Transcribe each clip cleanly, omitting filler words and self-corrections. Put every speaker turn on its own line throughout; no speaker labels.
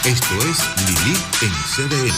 Esto es Lilith en CDN.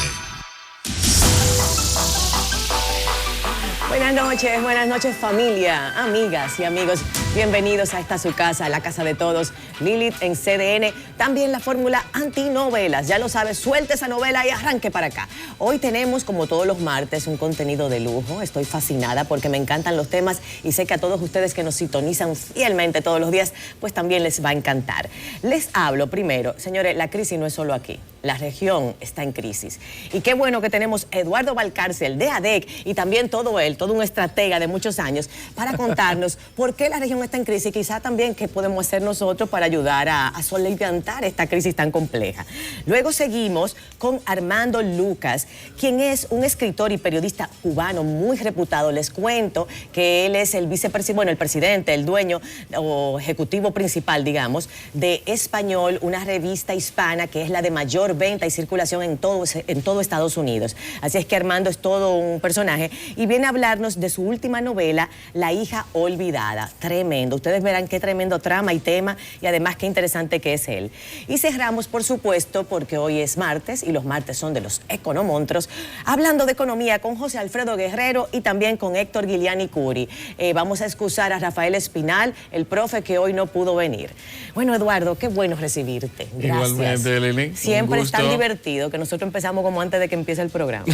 Buenas noches familia, amigas y amigos. Bienvenidos a esta su casa, la casa de todos, Lilith en CDN. También la fórmula antinovelas, ya lo sabes, suelte esa novela y arranque para acá. Hoy tenemos, como todos los martes, un contenido de lujo. Estoy fascinada porque me encantan los temas y sé que a todos ustedes que nos sintonizan fielmente todos los días, pues también les va a encantar. Les hablo primero, señores, la crisis no es solo aquí. La región está en crisis. Y qué bueno que tenemos a Eduardo Valcárcel de ADEC y también todo un estratega de muchos años, para contarnos por qué la región está en crisis y quizá también qué podemos hacer nosotros para ayudar a solventar esta crisis tan compleja. Luego seguimos con Armando Lucas, quien es un escritor y periodista cubano muy reputado. Les cuento que él es el el presidente, el dueño o ejecutivo principal, digamos, de Español, una revista hispana que es la de mayor venta y circulación en todo Estados Unidos. Así es que Armando es todo un personaje y viene a hablarnos de su última novela, La hija olvidada. Tremendo. Ustedes verán qué tremendo trama y tema y además qué interesante que es él. Y cerramos, por supuesto, porque hoy es martes y los martes son de los economontros, hablando de economía con José Alfredo Guerrero y también con Héctor Guiliani Curi. Vamos a excusar a Rafael Espinal, el profe que hoy no pudo venir. Bueno, Eduardo, qué bueno recibirte. Gracias.
Igualmente, Lili.
Siempre es tan divertido que nosotros empezamos como antes de que empiece el programa.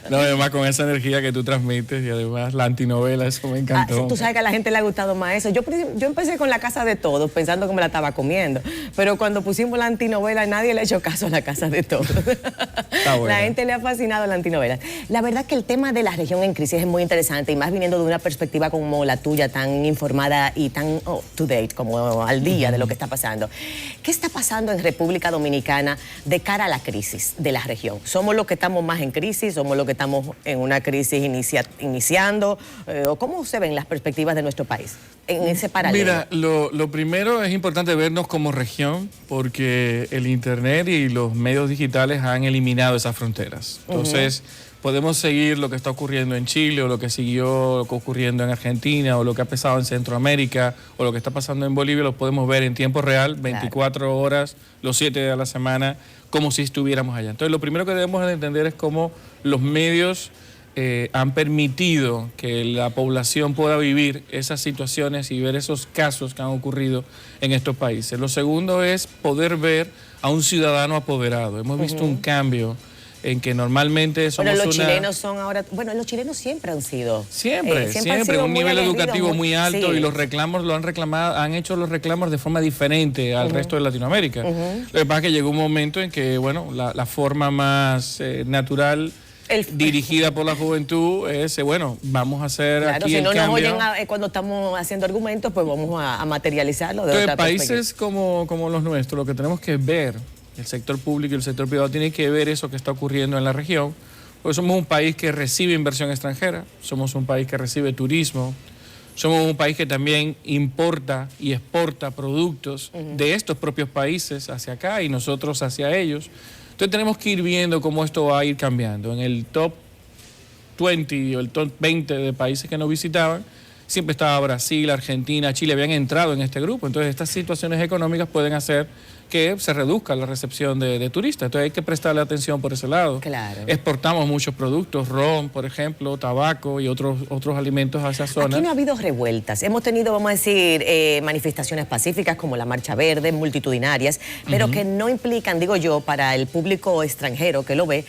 No, además con esa energía que tú transmites y además la antinovela, eso me encantó.
Tú sabes que a la gente le ha gustado más eso. Yo empecé con La Casa de Todos pensando que me la estaba comiendo, pero cuando pusimos la antinovela nadie le ha hecho caso a La Casa de Todos. Está bueno. La gente le ha fascinado la antinovela. La verdad que el tema de la región en crisis es muy interesante y más viniendo de una perspectiva como la tuya, tan informada y tan up to date, como al día de lo que está pasando. ¿Qué está pasando en República Dominicana de cara a la crisis de la región? ¿Somos los que estamos más en crisis? ¿Somos los que estamos en una crisis iniciando? ¿O cómo se ven las perspectivas de nuestro país en ese paralelo?
Mira, lo primero es importante vernos como región porque el internet y los medios digitales han eliminado esas fronteras. Entonces, podemos seguir lo que está ocurriendo en Chile o lo que siguió ocurriendo en Argentina o lo que ha pasado en Centroamérica o lo que está pasando en Bolivia, lo podemos ver en tiempo real, 24 horas, los 7 días de la semana, como si estuviéramos allá. Entonces, lo primero que debemos de entender es cómo los medios han permitido que la población pueda vivir esas situaciones y ver esos casos que han ocurrido en estos países. Lo segundo es poder ver a un ciudadano apoderado. Hemos visto un cambio en que normalmente somos
los chilenos son ahora... Bueno, los chilenos siempre han sido...
Siempre un nivel educativo muy alto y los reclamos han hecho los reclamos de forma diferente al resto de Latinoamérica. Lo que pasa es que llegó un momento en que, bueno, la forma más natural... dirigida por la juventud es, bueno, vamos a hacer aquí el cambio.
Claro, si no nos oyen cuando estamos haciendo argumentos, pues vamos a materializarlo de otra perspectiva.
Países como los nuestros, lo que tenemos que ver, el sector público y el sector privado tiene que ver eso que está ocurriendo en la región, porque somos un país que recibe inversión extranjera, somos un país que recibe turismo, somos un país que también importa y exporta productos de estos propios países hacia acá y nosotros hacia ellos. Entonces tenemos que ir viendo cómo esto va a ir cambiando. En el top 20 o el top 20 de países que nos visitaban, siempre estaba Brasil, Argentina, Chile, habían entrado en este grupo. Entonces estas situaciones económicas pueden hacer que se reduzca la recepción de turistas. Entonces hay que prestarle atención por ese lado.
Claro.
Exportamos muchos productos, ron, por ejemplo, tabaco y otros alimentos a esa zona.
Aquí no ha habido revueltas. Hemos tenido, vamos a decir, manifestaciones pacíficas como la Marcha Verde, multitudinarias, pero que no implican, digo yo, para el público extranjero que lo ve,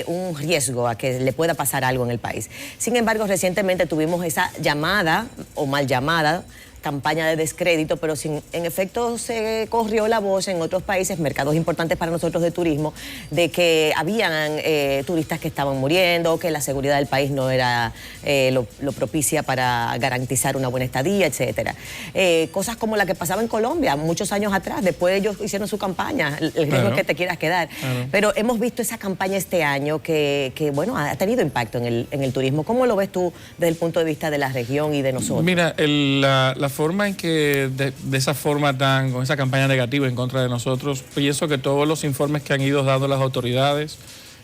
un riesgo a que le pueda pasar algo en el país. Sin embargo, recientemente tuvimos esa llamada o mal llamada campaña de descrédito, pero en efecto se corrió la voz en otros países, mercados importantes para nosotros de turismo, de que habían turistas que estaban muriendo, que la seguridad del país no era lo propicia para garantizar una buena estadía, etcétera. Cosas como la que pasaba en Colombia muchos años atrás, después ellos hicieron su campaña, el riesgo es que te quieras quedar. Pero hemos visto esa campaña este año que bueno, ha tenido impacto en el turismo. ¿Cómo lo ves tú desde el punto de vista de la región y de nosotros?
Mira, la forma en que de esa forma con esa campaña negativa en contra de nosotros, pienso que todos los informes que han ido dando las autoridades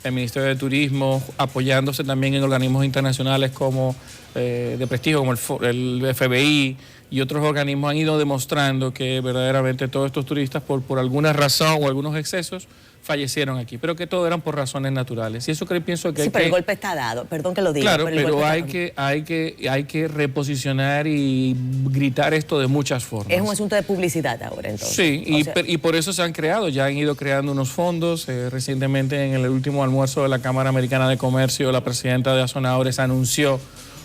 el Ministerio de Turismo, apoyándose también en organismos internacionales como de prestigio, como el FBI y otros organismos, han ido demostrando que verdaderamente todos estos turistas, por alguna razón o algunos excesos, fallecieron aquí, pero que todo eran por razones naturales. Y eso que pienso que
sí, pero el golpe está dado, perdón que lo diga.
Claro, pero hay que reposicionar y gritar esto de muchas formas.
Es un asunto de publicidad ahora, entonces.
Sí, y por eso se han creado, ya han ido creando unos fondos. Recientemente, en el último almuerzo de la Cámara Americana de Comercio, la presidenta de Azonadores anunció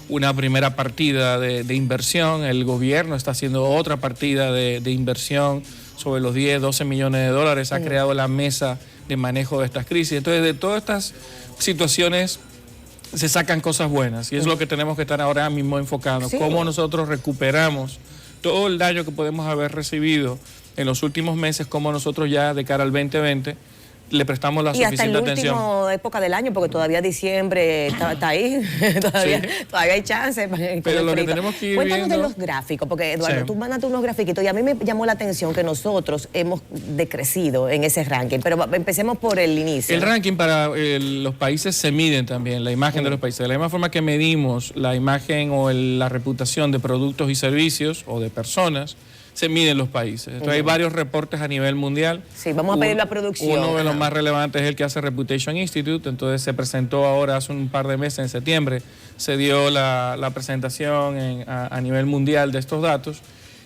una primera partida de inversión. El gobierno está haciendo otra partida de inversión sobre los 10, 12 millones de dólares. Ha creado la mesa de manejo de estas crisis. Entonces, de todas estas situaciones se sacan cosas buenas y es lo que tenemos que estar ahora mismo enfocando.
Sí.
Cómo nosotros recuperamos todo el daño que podemos haber recibido en los últimos meses, cómo nosotros ya de cara al 2020 le prestamos la suficiente atención.
Y hasta la última época del año, porque todavía diciembre está ahí, todavía hay chances.
Pero lo que tenemos que ir
Cuéntanos
viendo...
de los gráficos, porque Eduardo, tú mandaste unos grafiquitos y a mí me llamó la atención que nosotros hemos decrecido en ese ranking, pero empecemos por el inicio.
El ranking para los países se miden también, la imagen de los países. De la misma forma que medimos la imagen o la reputación de productos y servicios o de personas, se miden los países. Entonces hay varios reportes a nivel mundial.
Sí, vamos a pedir la producción.
Uno de los más relevantes es el que hace Reputation Institute. Entonces se presentó ahora hace un par de meses, en septiembre, se dio la presentación a nivel mundial de estos datos.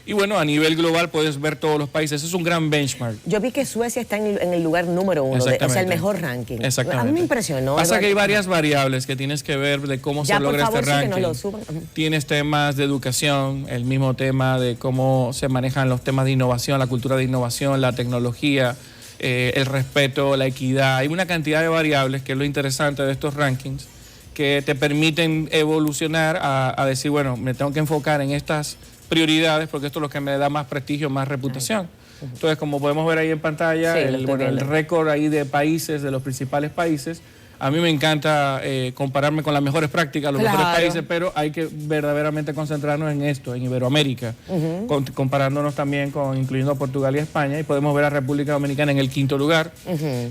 Y bueno, a nivel global puedes ver todos los países. Es un gran benchmark.
Yo vi que Suecia está en el lugar número 1, o sea, el mejor ranking.
Exactamente.
A mí me impresionó.
Pasa que hay varias variables que tienes que ver de cómo se logra este ranking.
Que nos lo suban.
Tienes temas de educación, el mismo tema de cómo se manejan los temas de innovación, la cultura de innovación, la tecnología, el respeto, la equidad. Hay una cantidad de variables que es lo interesante de estos rankings que te permiten evolucionar a decir, bueno, me tengo que enfocar en estas prioridades porque esto es lo que me da más prestigio, más reputación. Entonces, como podemos ver ahí en pantalla,
sí,
el récord ahí de países, de los principales países. A mí me encanta compararme con las mejores prácticas, los mejores países, pero hay que verdaderamente concentrarnos en esto, en Iberoamérica, comparándonos también incluyendo a Portugal y a España, y podemos ver a República Dominicana en el 5º lugar.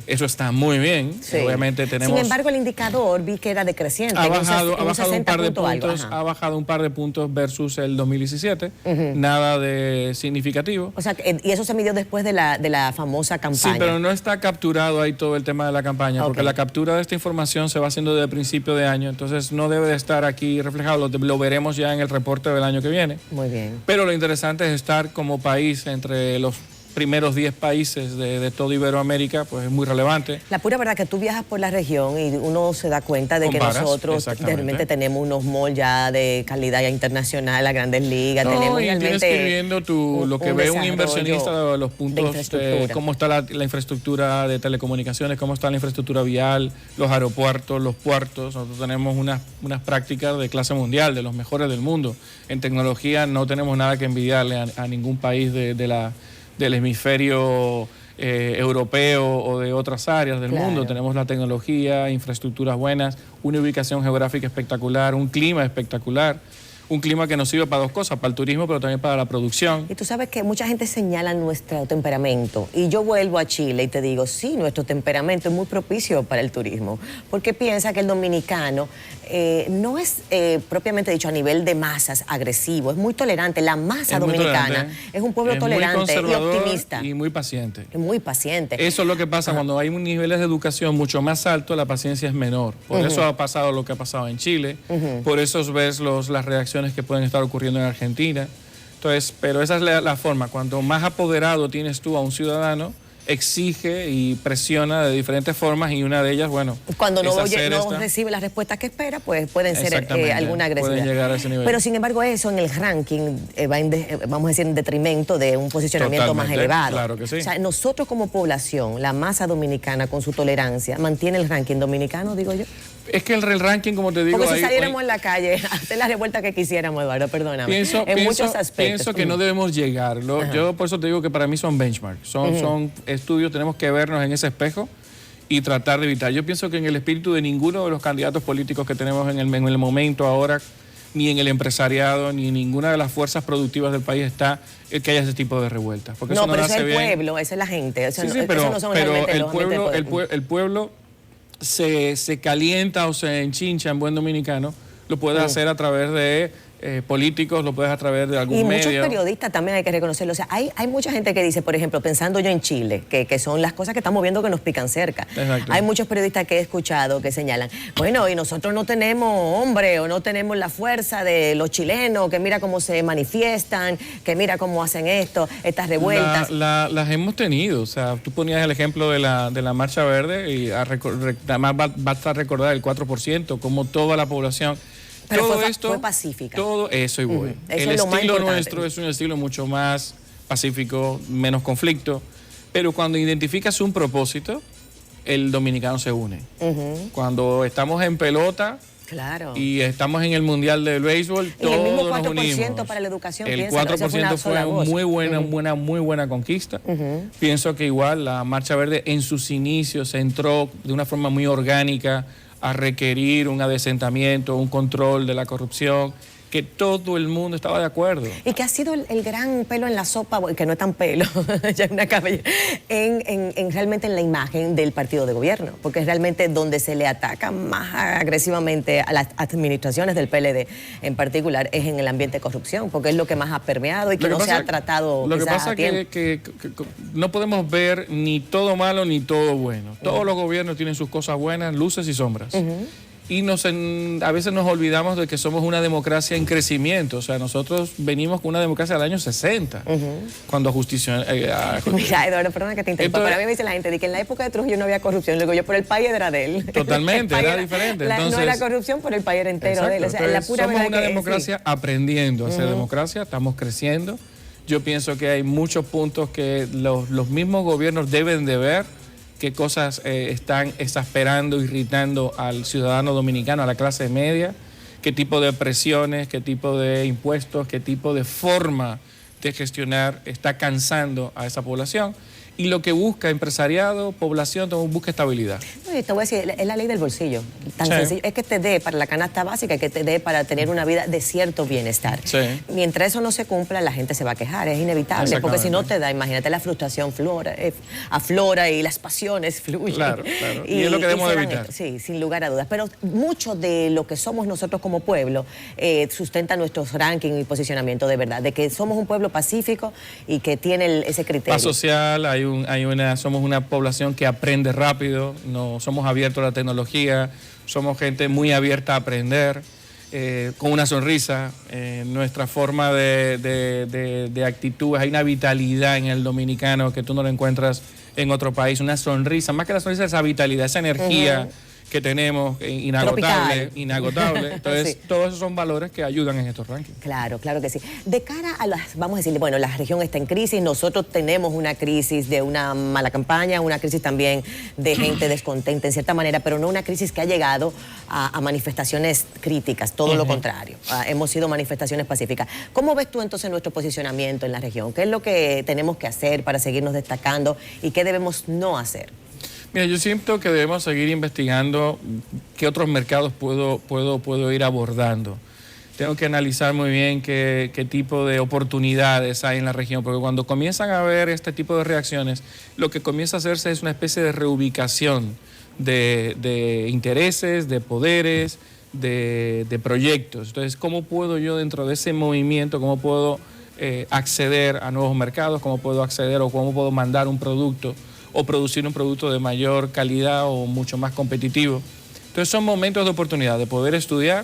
Eso está muy bien.
Sí.
Obviamente tenemos...
Sin embargo, el indicador vi que era decreciente.
Ha bajado un par de
puntos,
puntos, ha bajado un par de puntos versus el 2017. Nada de significativo.
O sea, y eso se midió después de la famosa campaña.
Sí, pero no está capturado ahí todo el tema de la campaña, porque la captura de esta información se va haciendo desde el principio de año, entonces no debe de estar aquí reflejado, lo veremos ya en el reporte del año que viene.
Muy bien.
Pero lo interesante es estar como país entre los primeros 10 países de toda Iberoamérica, pues es muy relevante.
La pura verdad que tú viajas por la región y uno se da cuenta de que nosotros realmente tenemos unos malls ya de calidad ya internacional, a grandes ligas. Tenemos
y
realmente
tienes que ir viendo lo que ve un inversionista, los puntos, cómo está la infraestructura de telecomunicaciones, cómo está la infraestructura vial, los aeropuertos, los puertos. Nosotros tenemos unas prácticas de clase mundial, de los mejores del mundo. En tecnología no tenemos nada que envidiarle a ningún país del hemisferio europeo o de otras áreas del mundo. Tenemos la tecnología, infraestructuras buenas, una ubicación geográfica espectacular, un clima espectacular. Un clima que nos sirve para dos cosas, para el turismo, pero también para la producción.
Y tú sabes que mucha gente señala nuestro temperamento. Y yo vuelvo a Chile y te digo, sí, nuestro temperamento es muy propicio para el turismo. Porque piensa que el dominicano no es propiamente dicho a nivel de masas agresivo, es muy tolerante. La masa dominicana es un pueblo tolerante y optimista.
Y muy paciente.
Es muy paciente.
Eso es lo que pasa cuando hay niveles de educación mucho más altos, la paciencia es menor. Por eso ha pasado lo que ha pasado en Chile, por eso ves las reacciones que pueden estar ocurriendo en Argentina. Entonces, pero esa es la forma. Cuanto más apoderado tienes tú a un ciudadano, exige y presiona de diferentes formas y una de ellas, bueno,
cuando no recibe las respuestas que espera, pues pueden ser alguna agresividad.
Pueden llegar a ese nivel.
Pero sin embargo eso en el ranking va vamos a decir en detrimento de un posicionamiento más elevado.
Claro que sí.
O sea, nosotros como población, la masa dominicana con su tolerancia, mantiene el ranking dominicano, digo yo.
Es que el ranking, como te digo...
Porque si saliéramos en la calle, hacer la revuelta que quisiéramos, Eduardo, perdóname. Muchos aspectos.
Pienso que no debemos llegar. Yo por eso te digo que para mí son benchmarks, son estudios, tenemos que vernos en ese espejo y tratar de evitar. Yo pienso que en el espíritu de ninguno de los candidatos políticos que tenemos en el momento ahora, ni en el empresariado, ni en ninguna de las fuerzas productivas del país está el que haya ese tipo de revueltas.
No, pero eso es el pueblo, esa es la gente.
Pero el pueblo se calienta o se enchincha en buen dominicano, lo puedes hacer a través de políticos, lo puedes a través de algún medio.
Y muchos periodistas también hay que reconocerlo. O sea, hay mucha gente que dice, por ejemplo, pensando yo en Chile, que son las cosas que estamos viendo que nos pican cerca.
Exacto.
Hay muchos periodistas que he escuchado que señalan, bueno, y nosotros no tenemos hombre o no tenemos la fuerza de los chilenos, que mira cómo se manifiestan, que mira cómo hacen esto, estas revueltas.
Las hemos tenido. O sea, tú ponías el ejemplo de la Marcha Verde y además basta recordar el 4%, como toda la población.
Pero
todo
esto fue pacífica.
Todo eso y voy.
Eso
El
es lo más
estilo
importante.
nuestro es un estilo mucho más pacífico, menos conflicto, pero cuando identificas un propósito, el dominicano se une. Cuando estamos en pelota
Claro.
y estamos en el Mundial del Béisbol,
Y el
todos
mismo
nos
4%
unimos.
para la educación,
El
piénsalo, eso
4% fue
una voz.
muy buena conquista. Pienso que igual la Marcha Verde en sus inicios entró de una forma muy orgánica a requerir un adesentamiento, un control de la corrupción, que todo el mundo estaba de acuerdo.
Y que ha sido el gran pelo en la sopa, que no es tan pelo, ya es una cabellera, realmente en la imagen del partido de gobierno, porque es realmente donde se le ataca más agresivamente a las administraciones del PLD en particular, es en el ambiente de corrupción, porque es lo que más ha permeado y que no se ha tratado.
Lo que
quizás
pasa
a
es
tiempo.
que no podemos ver ni todo malo ni todo bueno. Todos los gobiernos tienen sus cosas buenas, luces y sombras. Y a veces nos olvidamos de que somos una democracia en crecimiento. O sea, nosotros venimos con una democracia del año 60, cuando justicia...
Mira, Eduardo, perdona que te interrumpa, pero a mí me dice la gente de que en la época de Trujillo no había corrupción. Luego yo, por el país era de él.
Totalmente, era diferente.
No era corrupción, pero el país era entero de él. O sea, la pura
somos
verdad
una
que
democracia aprendiendo a ser democracia, estamos creciendo. Yo pienso que hay muchos puntos que los mismos gobiernos deben de ver, qué cosas están exasperando, irritando al ciudadano dominicano, a la clase media, qué tipo de presiones, qué tipo de impuestos, qué tipo de forma de gestionar está cansando a esa población. Y lo que busca empresariado, población, busca estabilidad.
No, y te voy a decir, es la ley del bolsillo. Tan
Sí.
sencillo. Es que te dé para la canasta básica, que te dé para tener una vida de cierto bienestar.
Sí.
Mientras eso no se cumpla, la gente se va a quejar, es inevitable. Porque si no te da, imagínate, la frustración aflora y las pasiones fluyen.
Claro, claro. Y es lo que debemos
se dan
evitar.
Sí, sin lugar a dudas. Pero mucho de lo que somos nosotros como pueblo sustenta nuestros rankings y posicionamiento de verdad, de que somos un pueblo pacífico y que tiene ese criterio.
Paz social, somos una población que aprende rápido, no somos abiertos a la tecnología, somos gente muy abierta a aprender, con una sonrisa, nuestra forma de actitud, hay una vitalidad en el dominicano que tú no la encuentras en otro país, una sonrisa, más que la sonrisa, esa vitalidad, esa energía que tenemos, inagotable. Entonces,
Sí.
todos esos son valores que ayudan en estos rankings.
Claro, claro que sí. De cara a vamos a decirle, bueno, la región está en crisis, nosotros tenemos una crisis de una mala campaña, una crisis también de gente descontenta en cierta manera, pero no una crisis que ha llegado a manifestaciones críticas, todo lo contrario. Hemos sido manifestaciones pacíficas. ¿Cómo ves tú entonces nuestro posicionamiento en la región? ¿Qué es lo que tenemos que hacer para seguirnos destacando y qué debemos no hacer?
Mira, yo siento que debemos seguir investigando qué otros mercados puedo ir abordando. Tengo que analizar muy bien qué tipo de oportunidades hay en la región, porque cuando comienzan a haber este tipo de reacciones, lo que comienza a hacerse es una especie de reubicación de intereses, de poderes, de proyectos. Entonces, ¿cómo puedo yo dentro de ese movimiento, cómo puedo acceder a nuevos mercados, cómo puedo acceder o cómo puedo mandar un producto o producir un producto de mayor calidad o mucho más competitivo? Entonces son momentos de oportunidad, de poder estudiar.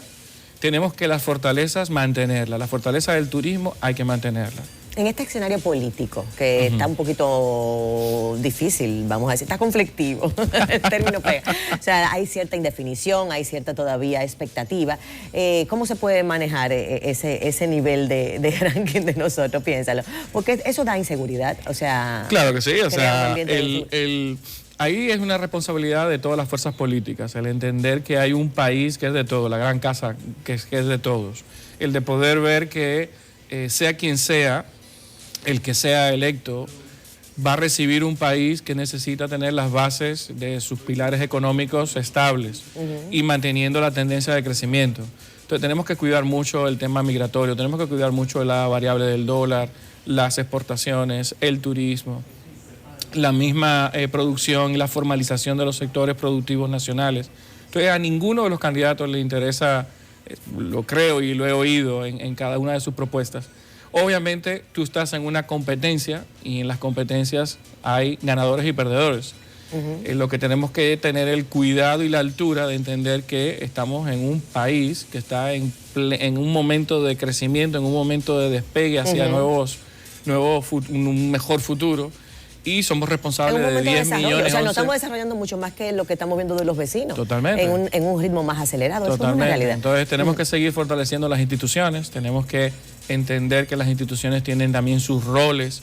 Tenemos que las fortalezas mantenerlas. La fortaleza del turismo hay que mantenerla.
En este escenario político, que está un poquito difícil, vamos a decir, está conflictivo, el término pega. O sea, hay cierta indefinición, hay cierta todavía expectativa. ¿Cómo se puede manejar ese nivel de ranking de nosotros? Piénsalo. Porque eso da inseguridad, o sea...
Claro que sí, o
crea un
sea,
ambiente
ahí es una responsabilidad de todas las fuerzas políticas, el entender que hay un país que es de todos, la gran casa que es de todos. El de poder ver que sea quien sea, el que sea electo, va a recibir un país que necesita tener las bases de sus pilares económicos estables y manteniendo la tendencia de crecimiento. Entonces tenemos que cuidar mucho el tema migratorio, tenemos que cuidar mucho la variable del dólar, las exportaciones, el turismo. la misma producción y la formalización de los sectores productivos nacionales. Entonces, a ninguno de los candidatos le interesa, lo creo y lo he oído en cada una de sus propuestas. Obviamente, tú estás en una competencia y en las competencias hay ganadores y perdedores. Lo que tenemos que tener el cuidado y la altura de entender que estamos en un país que está en un momento de crecimiento, en un momento de despegue hacia un mejor futuro, y somos responsables de 10 millones.
O sea, nos estamos desarrollando mucho más que lo que estamos viendo de los vecinos.
Totalmente.
En un ritmo más acelerado.
Totalmente.
Eso es una realidad.
Entonces tenemos que seguir fortaleciendo las instituciones, tenemos que entender que las instituciones tienen también sus roles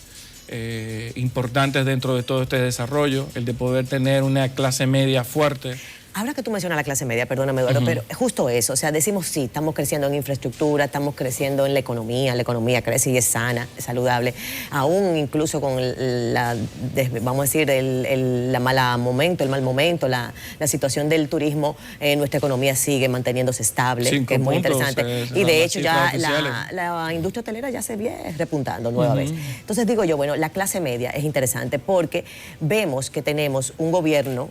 importantes dentro de todo este desarrollo, el de poder tener una clase media fuerte.
Ahora que tú mencionas la clase media, perdóname, Eduardo, pero justo eso, o sea, decimos sí, estamos creciendo en infraestructura, estamos creciendo en la economía crece y es sana, es saludable, aún incluso con vamos a decir, el mal momento, la situación del turismo, nuestra economía sigue manteniéndose estable, 5 que es muy interesante. Y de hecho ya la industria hotelera ya se viene repuntando nueva vez. Entonces digo yo, bueno, la clase media es interesante porque vemos que tenemos un gobierno,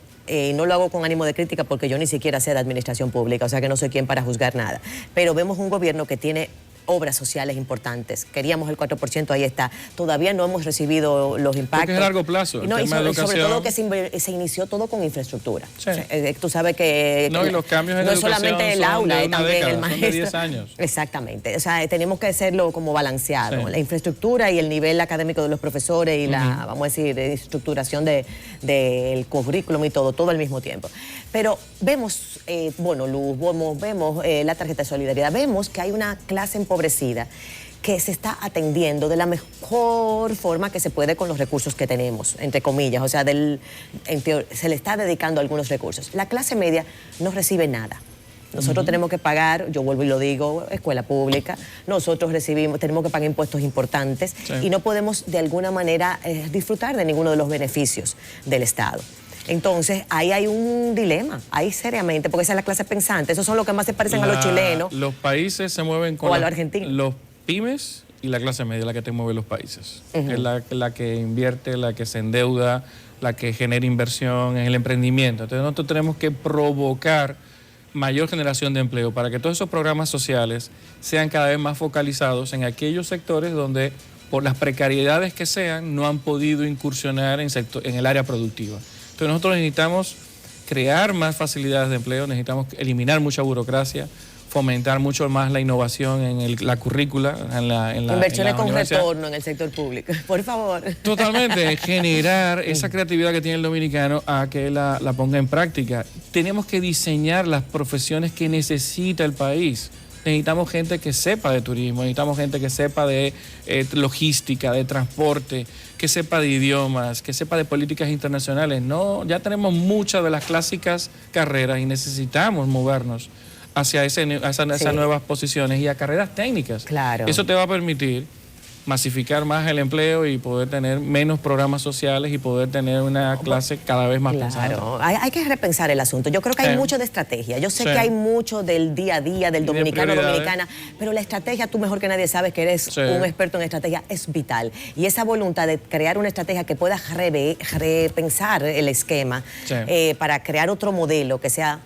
no lo hago con ánimo de crítica porque yo ni siquiera sé de administración pública, o sea que no soy quien para juzgar nada, pero vemos un gobierno que tiene obras sociales importantes. Queríamos el 4%, ahí está. Todavía no hemos recibido los impactos.
Porque es a largo plazo.
No, y sobre todo que se inició todo con infraestructura.
Sí.
O sea, tú sabes que
no, y los cambios en
no
la
es solamente el aula, es también
década,
el maestro.
Son de 10 años.
Exactamente. O sea, tenemos que hacerlo como balanceado. Sí. La infraestructura y el nivel académico de los profesores y la, vamos a decir, estructuración del currículum y todo al mismo tiempo. Pero vemos bono luz, vemos la tarjeta de solidaridad, vemos que hay una clase empobrecida que se está atendiendo de la mejor forma que se puede con los recursos que tenemos, entre comillas, o sea, se le está dedicando algunos recursos. La clase media no recibe nada. Nosotros tenemos que pagar, yo vuelvo y lo digo, escuela pública, nosotros tenemos que pagar impuestos importantes y no podemos de alguna manera disfrutar de ninguno de los beneficios del Estado. Entonces, ahí hay un dilema, ahí seriamente, porque esa es la clase pensante, esos son los que más se parecen a los chilenos.
Los países se mueven con
o a los argentinos.
Los pymes y la clase media, la que te mueve los países. Es la que invierte, la que se endeuda, la que genera inversión en el emprendimiento. Entonces, nosotros tenemos que provocar mayor generación de empleo para que todos esos programas sociales sean cada vez más focalizados en aquellos sectores donde, por las precariedades que sean, no han podido incursionar en el área productiva. Entonces nosotros necesitamos crear más facilidades de empleo, necesitamos eliminar mucha burocracia, fomentar mucho más la innovación en la currícula, en la
inversiones con retorno en el sector público, por favor.
Totalmente, generar esa creatividad que tiene el dominicano a que la ponga en práctica. Tenemos que diseñar las profesiones que necesita el país. Necesitamos gente que sepa de turismo, necesitamos gente que sepa de logística, de transporte, que sepa de idiomas, que sepa de políticas internacionales. No, ya tenemos muchas de las clásicas carreras y necesitamos movernos hacia esas nuevas posiciones y a carreras técnicas.
Claro.
Eso te va a permitir masificar más el empleo y poder tener menos programas sociales y poder tener una clase cada vez más pensada.
Claro, hay que repensar el asunto. Yo creo que hay mucho de estrategia. Yo sé que hay mucho del día a día, del dominicano, dominicana, pero la estrategia, tú mejor que nadie sabes que eres un experto en estrategia, es vital. Y esa voluntad de crear una estrategia que pueda repensar el esquema para crear otro modelo que sea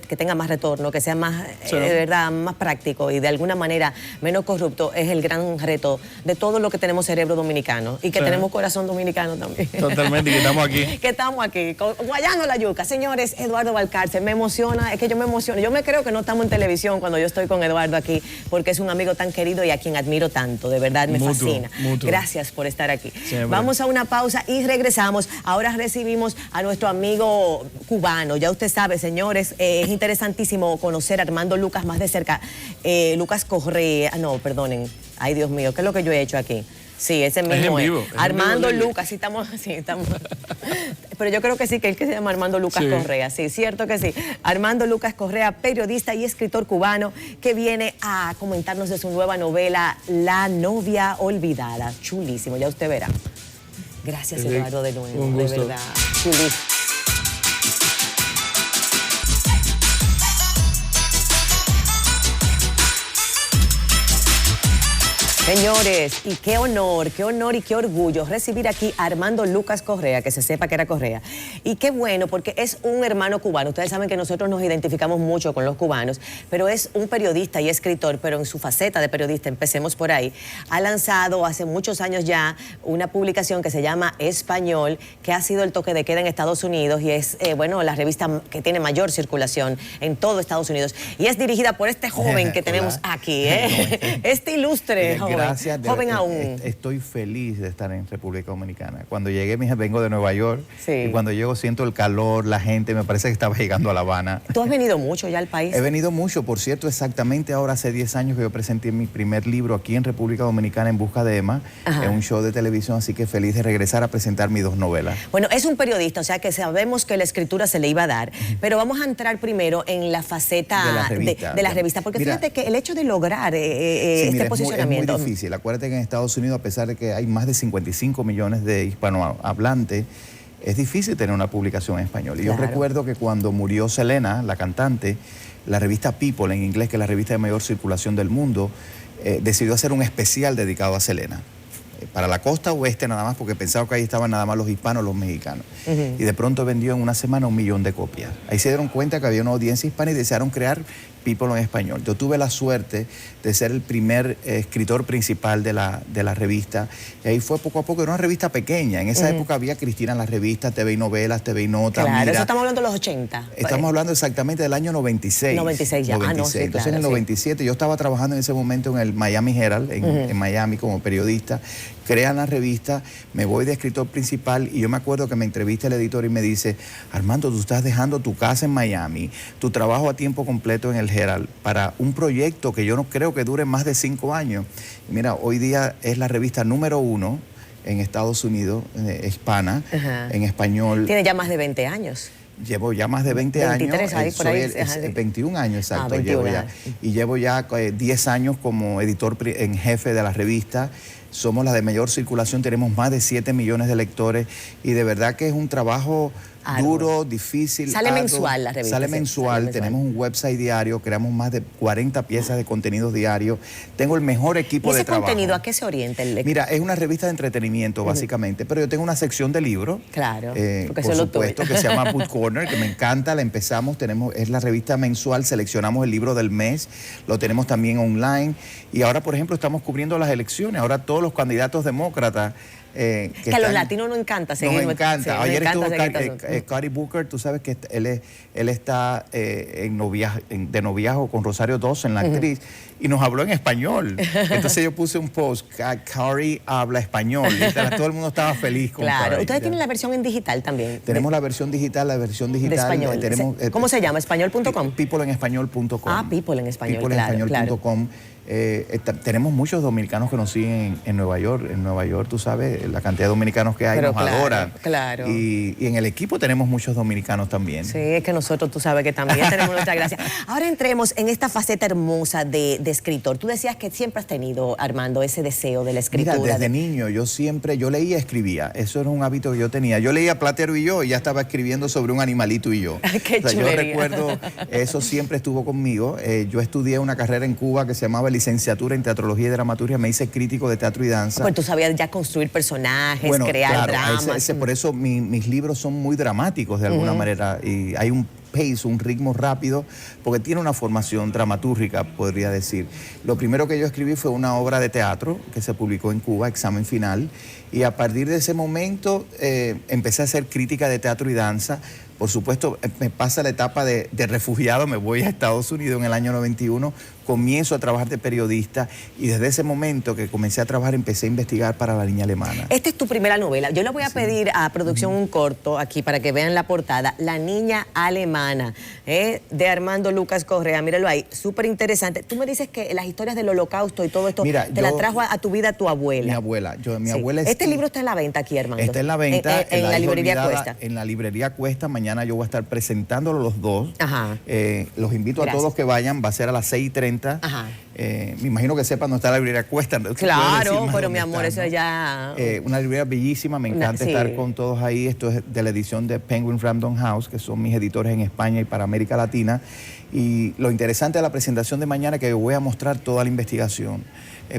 que tenga más retorno, que sea más, de verdad, más práctico y de alguna manera menos corrupto, es el gran reto de todo lo que tenemos cerebro dominicano y que tenemos corazón dominicano también.
Totalmente, que estamos aquí.
Que estamos aquí, guayando la yuca. Señores, Eduardo Valcárcel, me emociona, es que yo me emociono. Yo me creo que no estamos en televisión cuando yo estoy con Eduardo aquí, porque es un amigo tan querido y a quien admiro tanto, de verdad me fascina. Gracias por estar aquí. Siempre. Vamos a una pausa y regresamos. Ahora recibimos a nuestro amigo cubano. Ya usted sabe, señores, es interesantísimo conocer a Armando Lucas más de cerca. Lucas Correa, no, perdonen. Ay, Dios mío, ¿qué es lo que yo he hecho aquí? Sí, ese mismo es. Armando Lucas, sí estamos. Pero yo creo que sí, que él que se llama Armando Lucas Correa, sí, cierto que sí. Armando Lucas Correa, periodista y escritor cubano, que viene a comentarnos de su nueva novela, La novia olvidada. Chulísimo, ya usted verá. Gracias, Eduardo, de nuevo, de verdad. Chulísimo. Señores, y qué honor y qué orgullo recibir aquí a Armando Lucas Correa, que se sepa que era Correa. Y qué bueno, porque es un hermano cubano. Ustedes saben que nosotros nos identificamos mucho con los cubanos, pero es un periodista y escritor, pero en su faceta de periodista, empecemos por ahí, ha lanzado hace muchos años ya una publicación que se llama Español, que ha sido el toque de queda en Estados Unidos y es, bueno, la revista que tiene mayor circulación en todo Estados Unidos. Y es dirigida por este joven que tenemos aquí, este ilustre joven.
Gracias.
Joven aún.
Estoy feliz de estar en República Dominicana. Cuando llegué, vengo de Nueva York,
sí.
Y cuando llego siento el calor, la gente, me parece que estaba llegando a La Habana.
¿Tú has venido mucho ya al país?
He venido mucho, por cierto, exactamente ahora hace 10 años que yo presenté mi primer libro aquí en República Dominicana, En Busca de Emma, en un show de televisión, así que feliz de regresar a presentar mis 2 novelas.
Bueno, es un periodista, o sea que sabemos que la escritura se le iba a dar, pero vamos a entrar primero en la faceta de la revista, porque mira, fíjate que el hecho de lograr este posicionamiento...
Es muy difícil. Acuérdate que en Estados Unidos, a pesar de que hay más de 55 millones de hispanohablantes, es difícil tener una publicación en español. Y yo recuerdo que cuando murió Selena, la cantante, la revista People, en inglés, que es la revista de mayor circulación del mundo, decidió hacer un especial dedicado a Selena. Para la costa oeste nada más, porque pensaba que ahí estaban nada más los hispanos, los mexicanos. Y de pronto vendió en una semana 1 millón de copias. Ahí se dieron cuenta que había una audiencia hispana y desearon crear People en español. Yo tuve la suerte de ser el primer escritor principal de la revista. Y ahí fue poco a poco, era una revista pequeña. En esa época había Cristina en las revistas, TV y Novelas, TV y Notas.
Claro,
Mira,
eso estamos hablando de los 80.
Estamos hablando exactamente del año 96.
96 ya.
96.
No, sí,
Entonces
claro,
en el 97 yo estaba trabajando en ese momento en el Miami Herald, en Miami como periodista. Crean la revista, me voy de escritor principal y yo me acuerdo que me entrevista el editor y me dice: Armando, tú estás dejando tu casa en Miami, tu trabajo a tiempo completo en el Herald para un proyecto que yo no creo que dure más de 5 años. Y mira, hoy día es la revista número 1 en Estados Unidos, hispana, en español.
Tiene ya más de 20 años.
Llevo ya más de 20
23
años,
ahí, por ahí,
21 años exacto,
21
llevo ya. Y llevo ya 10 años como editor en jefe de la revista. Somos la de mayor circulación, tenemos más de 7 millones de lectores y de verdad que es un trabajo duro, difícil.
Sale mensual la revista.
Sale mensual, tenemos un website diario, creamos más de 40 piezas de contenidos diarios. Tengo el mejor equipo de trabajo.
¿Y ese contenido a qué se orienta el lector?
Mira, es una revista de entretenimiento básicamente, pero yo tengo una sección de libros.
Claro, porque
por supuesto, que se llama Book Corner, que me encanta, la empezamos, es la revista mensual, seleccionamos el libro del mes, lo tenemos también online y ahora, por ejemplo, estamos cubriendo las elecciones, ahora todos los candidatos demócratas
que a los latinos nos encanta seguir.
Nos encanta.
Sí,
ayer estuvo Cory Booker, tú sabes que él está de noviazgo con Rosario Dawson, la actriz, y nos habló en español. Entonces yo puse un post, Cory habla español, y todo el mundo estaba feliz con
Claro,
Cory.
ustedes tienen la versión en digital también.
Tenemos la versión digital,
de español. ¿Cómo se llama? ¿Español.com?
Peopleenespañol.com.
Ah, People en español,
Peopleenespañol.com. Tenemos muchos dominicanos que nos siguen en Nueva York. En Nueva York, tú sabes, la cantidad de dominicanos que hay, nos adoran.
Claro.
Y en el equipo tenemos muchos dominicanos también.
Sí, es que nosotros, tú sabes que también tenemos nuestra gracia. Ahora entremos en esta faceta hermosa de escritor. Tú decías que siempre has tenido, Armando, ese deseo de la escritura.
Mira, desde niño yo leía y escribía. Eso era un hábito que yo tenía. Yo leía Platero y yo y ya estaba escribiendo sobre un animalito y yo.
Qué chulería.
Yo recuerdo, eso siempre estuvo conmigo. Yo estudié una carrera en Cuba que se llamaba licenciatura en teatrología y dramaturgia, me hice crítico de teatro y danza.
Pues tú sabías ya construir personajes, crear dramas.
Por eso mis libros son muy dramáticos de alguna manera y hay un pace, un ritmo rápido, porque tiene una formación dramatúrgica, podría decir. Lo primero que yo escribí fue una obra de teatro que se publicó en Cuba, Examen Final, y a partir de ese momento empecé a hacer crítica de teatro y danza. Por supuesto, me pasa la etapa de refugiado, me voy a Estados Unidos en el año 91, comienzo a trabajar de periodista y desde ese momento que comencé a trabajar empecé a investigar para La Niña Alemana.
Esta es tu primera novela. Yo le voy a pedir a producción un corto aquí para que vean la portada, La Niña Alemana, de Armando Lucas Correa. Míralo ahí, súper interesante. Tú me dices que las historias del Holocausto y todo esto te la trajo a tu vida tu abuela.
Mi abuela. Mi abuela
Este libro está en la venta aquí, Armando.
Está en la venta.
En la librería Cuesta.
En la librería Cuesta. Mañana yo voy a estar presentándolo los dos.
Ajá.
Los invito a todos que vayan. Va a ser a las 6:30.
Ajá.
Me imagino que sepan dónde está la librería Cuesta.
Claro, pero mi amor, eso ya...
una librería bellísima, me encanta estar con todos ahí. Esto es de la edición de Penguin Random House, que son mis editores en España y para América Latina. Y lo interesante de la presentación de mañana es que voy a mostrar toda la investigación.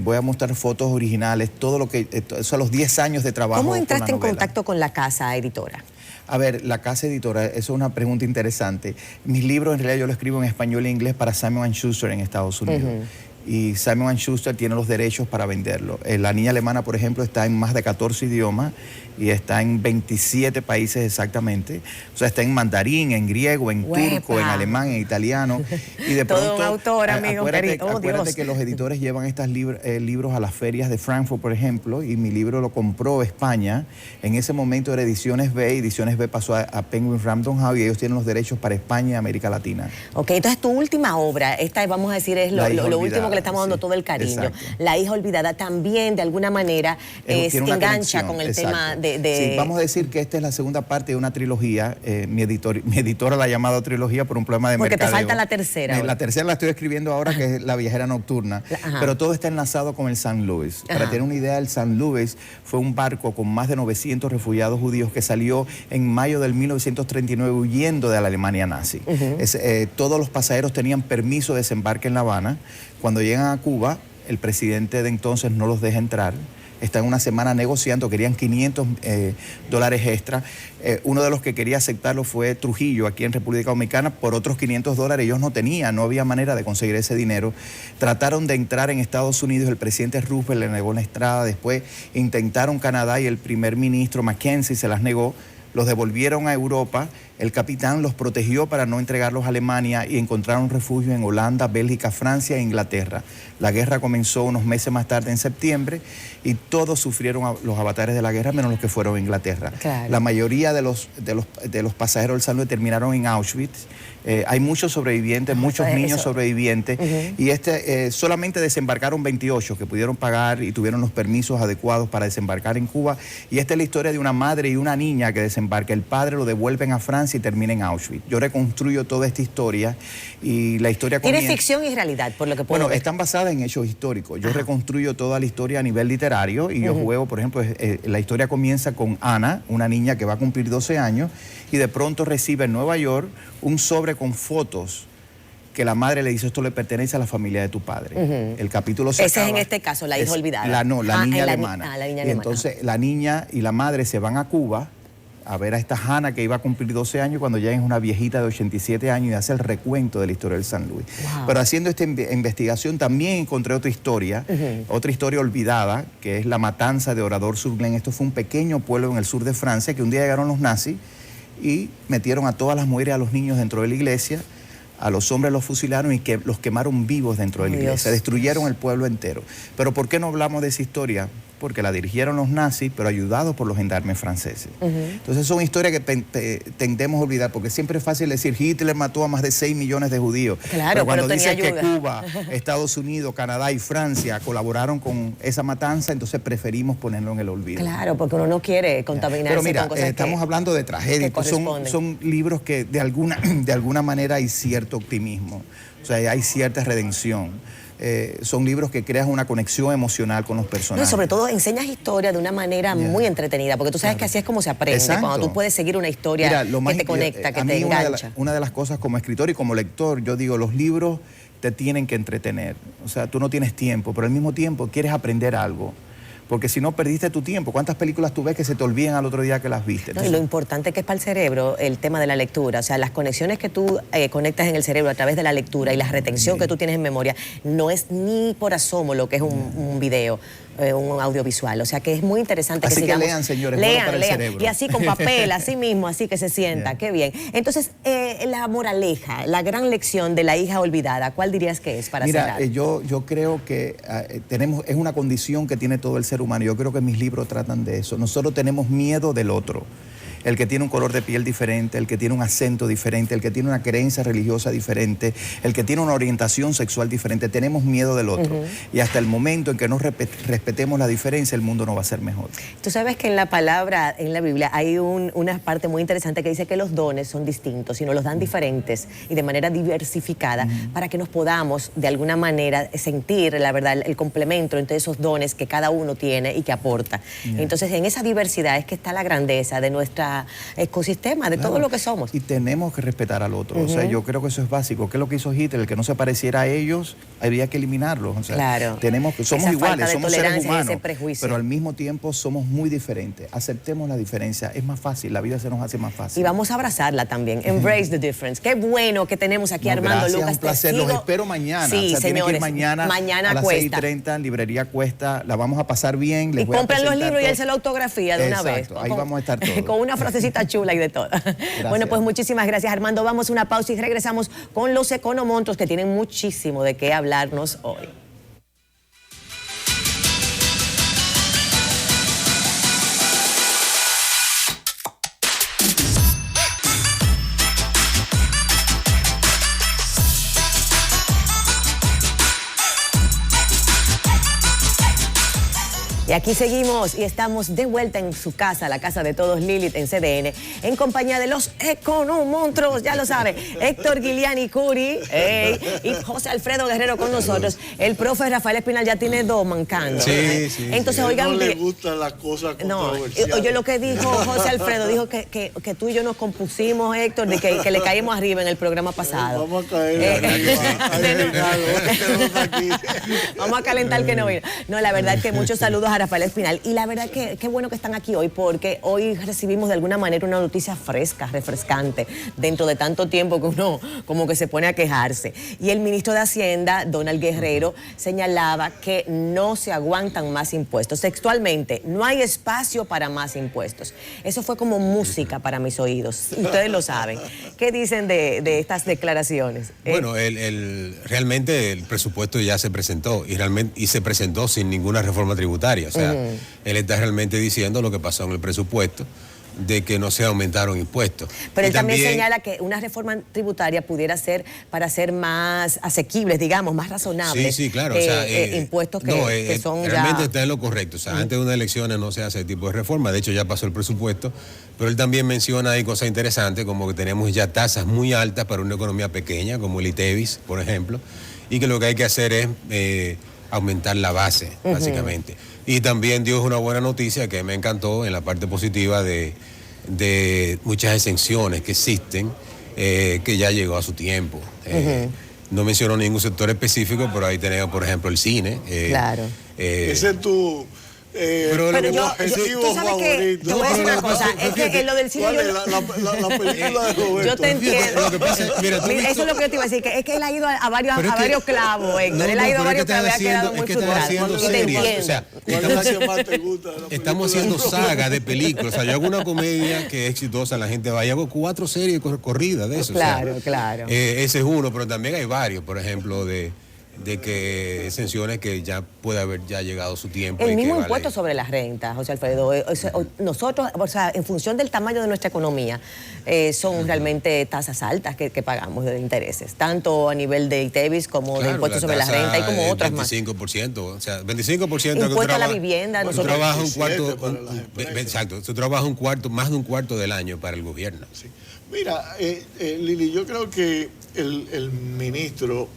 voy a mostrar fotos originales, todo lo que, eso a los 10 años de trabajo.
¿Cómo entraste en
con la novela.
contacto con la casa editora?
A ver, la casa editora, eso es una pregunta interesante. Mis libros en realidad yo los escribo en español e inglés para Simon & Schuster en Estados Unidos. Y Simon & Schuster tiene los derechos para venderlo. La niña alemana, por ejemplo, está en más de 14 idiomas y está en 27 países exactamente. O sea, está en mandarín, en griego, en turco, en alemán, en italiano. Y de
Todo
pronto,
un autor, amigo querido. Oh,
acuérdate que los editores llevan estos libros a las ferias de Frankfurt, por ejemplo, y mi libro lo compró España. En ese momento era Ediciones B, y Ediciones B pasó a Penguin Random House y ellos tienen los derechos para España y América Latina.
Ok, entonces tu última obra, esta vamos a decir es lo último que le estamos dando todo el cariño.
Exacto.
La hija olvidada también de alguna manera engancha con el tema de...
Sí, vamos a decir que esta es la segunda parte de una trilogía. Mi editora la ha llamado trilogía por un problema de mercadeo.
Porque te falta la tercera.
La tercera la estoy escribiendo ahora, que es La viajera nocturna. Pero todo está enlazado con el San Luis. Para tener una idea, el San Luis fue un barco con más de 900 refugiados judíos que salió en mayo del 1939 huyendo de la Alemania nazi. Todos los pasajeros tenían permiso de desembarque en La Habana. Cuando llegan a Cuba, el presidente de entonces no los deja entrar. Están una semana negociando, querían $500 extra. Uno de los que quería aceptarlo fue Trujillo, aquí en República Dominicana, por otros $500. Ellos no tenían, no había manera de conseguir ese dinero. Trataron de entrar en Estados Unidos, el presidente Roosevelt le negó la entrada. Después intentaron Canadá y el primer ministro Mackenzie se las negó. Los devolvieron a Europa, el capitán los protegió para no entregarlos a Alemania y encontraron refugio en Holanda, Bélgica, Francia e Inglaterra. La guerra comenzó unos meses más tarde, en septiembre, y todos sufrieron los avatares de la guerra, menos los que fueron a Inglaterra.
Claro.
La mayoría de los pasajeros del San Luis terminaron en Auschwitz. Hay muchos sobrevivientes, muchos niños sobrevivientes, y solamente desembarcaron 28 que pudieron pagar y tuvieron los permisos adecuados para desembarcar en Cuba. Y esta es la historia de una madre y una niña que desembarca. El padre lo devuelven a Francia y termina en Auschwitz. Yo reconstruyo toda esta historia y la historia comienza...
¿Tiene ficción y realidad, por lo que puedo ver?
Están basadas en hechos históricos. Yo reconstruyo toda la historia a nivel literario y yo juego, por ejemplo, la historia comienza con Ana, una niña que va a cumplir 12 años y de pronto recibe en Nueva York un sobre con fotos que la madre le dice: esto le pertenece a la familia de tu padre. El capítulo se acaba.
Ese es en este caso, la hija olvidada.
La niña alemana.
La niña alemana.
Y entonces la niña y la madre se van a Cuba a ver a esta Hannah que iba a cumplir 12 años, cuando ya es una viejita de 87 años y hace el recuento de la historia del San Luis. Wow. Pero haciendo esta investigación también encontré otra historia olvidada, que es la matanza de Oradour-sur-Glane. Esto fue un pequeño pueblo en el sur de Francia que un día llegaron los nazis y metieron a todas las mujeres y a los niños dentro de la iglesia. A los hombres los fusilaron y los quemaron vivos dentro de la iglesia. Destruyeron el pueblo entero. Pero ¿por qué no hablamos de esa historia? Porque la dirigieron los nazis, pero ayudados por los gendarmes franceses. Entonces son historias que tendemos a olvidar, porque siempre es fácil decir Hitler mató a más de 6 millones de judíos.
Claro,
pero cuando
tenía
dicen
ayuda.
que Cuba, Estados Unidos, Canadá y Francia colaboraron con esa matanza, entonces preferimos ponerlo en el olvido.
Claro, porque uno no quiere contaminarse.
Pero mira,
con cosas
estamos hablando de tragedias. Son libros que de alguna manera hay cierto optimismo, o sea, hay cierta redención. Son libros que crean una conexión emocional con los personajes.
No, y sobre todo enseñas historia de una manera muy entretenida, porque tú sabes que así es como se aprende.
Exacto.
Cuando tú puedes seguir una historia que te conecta, que te engancha.
Una de las cosas como escritor y como lector, yo digo, los libros te tienen que entretener. O sea, tú no tienes tiempo, pero al mismo tiempo quieres aprender algo. Porque si no, perdiste tu tiempo. ¿Cuántas películas tú ves que se te olvidan al otro día que las viste?
Entonces, y lo importante que es para el cerebro el tema de la lectura. O sea, las conexiones que tú conectas en el cerebro a través de la lectura y la retención que tú tienes en memoria, no es ni por asomo lo que es un video, un audiovisual. O sea, que es muy interesante
así
que sigamos.
Lean, señores,
lean,
para el cerebro.
Y así con papel, así mismo, así que se sienta. Qué bien. Entonces, la moraleja, la gran lección de la hija olvidada, ¿cuál dirías que es para cerrar?
Yo creo que es una condición que tiene todo el ser humano. Yo creo que mis libros tratan de eso. Nosotros tenemos miedo del otro. El que tiene un color de piel diferente, el que tiene un acento diferente, el que tiene una creencia religiosa diferente, el que tiene una orientación sexual diferente. Tenemos miedo del otro. Y hasta el momento en que no respetemos la diferencia, el mundo no va a ser mejor.
Tú sabes que en la palabra, en la Biblia, hay una parte muy interesante que dice que los dones son distintos y nos los dan diferentes y de manera diversificada para que nos podamos, de alguna manera, sentir, la verdad, el complemento entre esos dones que cada uno tiene y que aporta. Entonces, en esa diversidad es que está la grandeza de nuestra ecosistema, de todo lo que somos.
Y tenemos que respetar al otro. O sea, yo creo que eso es básico. ¿Qué es lo que hizo Hitler? El que no se pareciera a ellos, habría que eliminarlos. O sea,
claro.
Somos iguales, somos seres humanos,
ese prejuicio.
pero al mismo tiempo somos muy diferentes. Aceptemos la diferencia. Es más fácil, la vida se nos hace más fácil.
Y vamos a abrazarla también. Embrace the difference. Qué bueno que tenemos aquí a Armando
gracias,
Lucas.
Un placer, los espero mañana.
Sí,
o sea,
señores.
Que ir mañana a las 6:30 en Librería Cuesta. La vamos a pasar bien. Les
y
voy a
compren los libros
todo.
y él se lo autografía de una vez.
Ahí vamos a estar todos.
Con una frasecita chula y de todo. Bueno, pues muchísimas gracias, Armando. Vamos a una pausa y regresamos con los economonstruos que tienen muchísimo de qué hablarnos hoy. Y aquí seguimos y estamos de vuelta en su casa, la casa de todos, Lilith, en CDN, en compañía de los economonstruos, ya lo sabe, Héctor Guiliani Curi y José Alfredo Guerrero con nosotros. El profe Rafael Espinal ya tiene dos mancando.
Sí.
Entonces, oigan,
no le gustan las cosas controversiales.
Oye, lo que dijo José Alfredo, dijo que tú y yo nos compusimos, Héctor, de que le caímos arriba en el programa pasado.
Vamos a caer arriba.
Vamos a calentar que no vino. No, la verdad es que muchos saludos a Rafael Espinal. Y la verdad que qué bueno que están aquí hoy, porque hoy recibimos de alguna manera una noticia fresca, refrescante, dentro de tanto tiempo que uno como que se pone a quejarse. Y el ministro de Hacienda, Donald Guerrero, señalaba que no se aguantan más impuestos. Textualmente, no hay espacio para más impuestos. Eso fue como música para mis oídos. Ustedes lo saben. ¿Qué dicen de estas declaraciones?
Bueno, realmente el presupuesto ya se presentó y se presentó sin ninguna reforma tributaria. O sea, él está realmente diciendo lo que pasó en el presupuesto, de que no se aumentaron impuestos.
Pero él también señala que una reforma tributaria pudiera ser para ser más asequibles, digamos, más razonables.
Sí, claro.
Impuestos que son
realmente
ya...
está en lo correcto. O sea, antes de unas elecciones no se hace ese tipo de reforma. De hecho, ya pasó el presupuesto. Pero él también menciona ahí cosas interesantes, como que tenemos ya tasas muy altas para una economía pequeña, como el ITEVIS, por ejemplo, y que lo que hay que hacer es aumentar la base, básicamente. Y también dio una buena noticia que me encantó en la parte positiva de muchas exenciones que existen, que ya llegó a su tiempo. No mencionó ningún sector específico, pero ahí tenemos, por ejemplo, el cine.
Claro.
Ese es tu...
pero tú sabes que te voy a decir una cosa, es que en lo del cine
¿Cuál es la película de Roberto?
yo te entiendo.
Lo que pasa es, mira,
eso es lo que yo te iba a decir, que es que él ha ido a varios clavos, Héctor. Él ha ido a varios clavos y ha quedado muy frustrado. Y te entiendo.
O sea,
¿Cuál es la que más te gusta?
estamos haciendo saga de películas. O sea, yo hago una comedia que es exitosa, la gente va y hago 4 series corridas de eso.
Claro,
o sea,
claro.
Ese es uno, pero también hay varios, por ejemplo, de que exenciones que ya puede haber ya llegado su tiempo.
El mismo impuesto sobre las rentas, José Alfredo. Nosotros, o sea, en función del tamaño de nuestra economía, son realmente tasas altas que pagamos de intereses, tanto a nivel de ITEVIS como de impuestos sobre la renta y como otras más.
25%, o sea, 25%
impuesto a la vivienda.
Nosotros trabaja un cuarto, exacto, se trabaja más de un cuarto del año para el gobierno.
Sí. Mira, Lili, yo creo que el ministro...